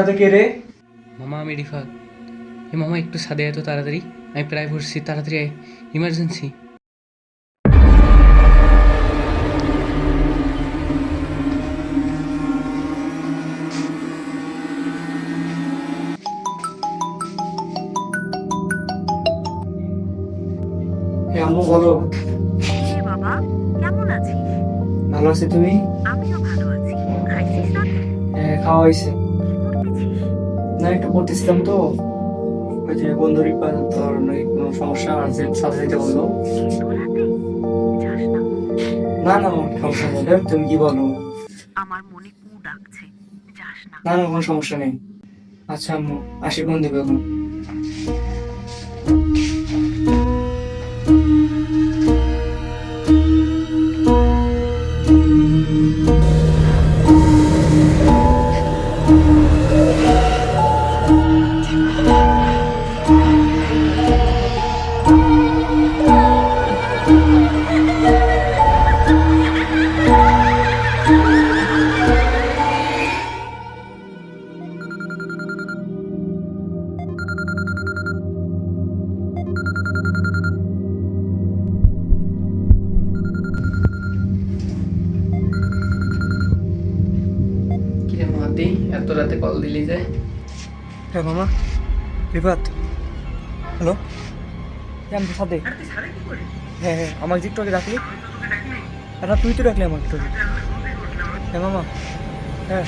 সাথে কে রে? মামা আমি রিফাত। এ মামা একটু ছাদে আয় তো তাড়াতাড়ি, আমি প্রায় পড়ছি, তাড়াতাড়ি আয়, ইমার্জেন্সি। হ্যাঁ আম্মু বলো। কিরে বাবা, কেমন আছিস? ভালো আছি, তুমি? আমিও ভালো আছি। খাইছিস রাতে? হ্যাঁ খাওয়া হয়েছে। কি করতেছিস? না একটু পড়তেছিলাম তো, ওই যে বন্ধু রিপান তোর নাকি কোনো সমস্যা আছে সাথে যেতে বললো। এত রাতে? যাস না। না না আমার সমস্যা নেই রে, তুমি কি বলো? আমার মনে কু ডাকছে, যাস না। না না কোনো সমস্যা নেই। আচ্ছা আম্মু আসি, ফোন দিবে এখন। কিরে মাদি, এত রাতে কল দিলি যে? হ্যাঁ মামা, রিপাত, হ্যালো। হ্যাঁ আমি তো সাথে। হ্যাঁ হ্যাঁ আমাকে একটু আগে ডাকলি। হ্যাঁ না তুই তো ডাকলি আমাকে একটু আগে। হ্যাঁ মামা, হ্যাঁ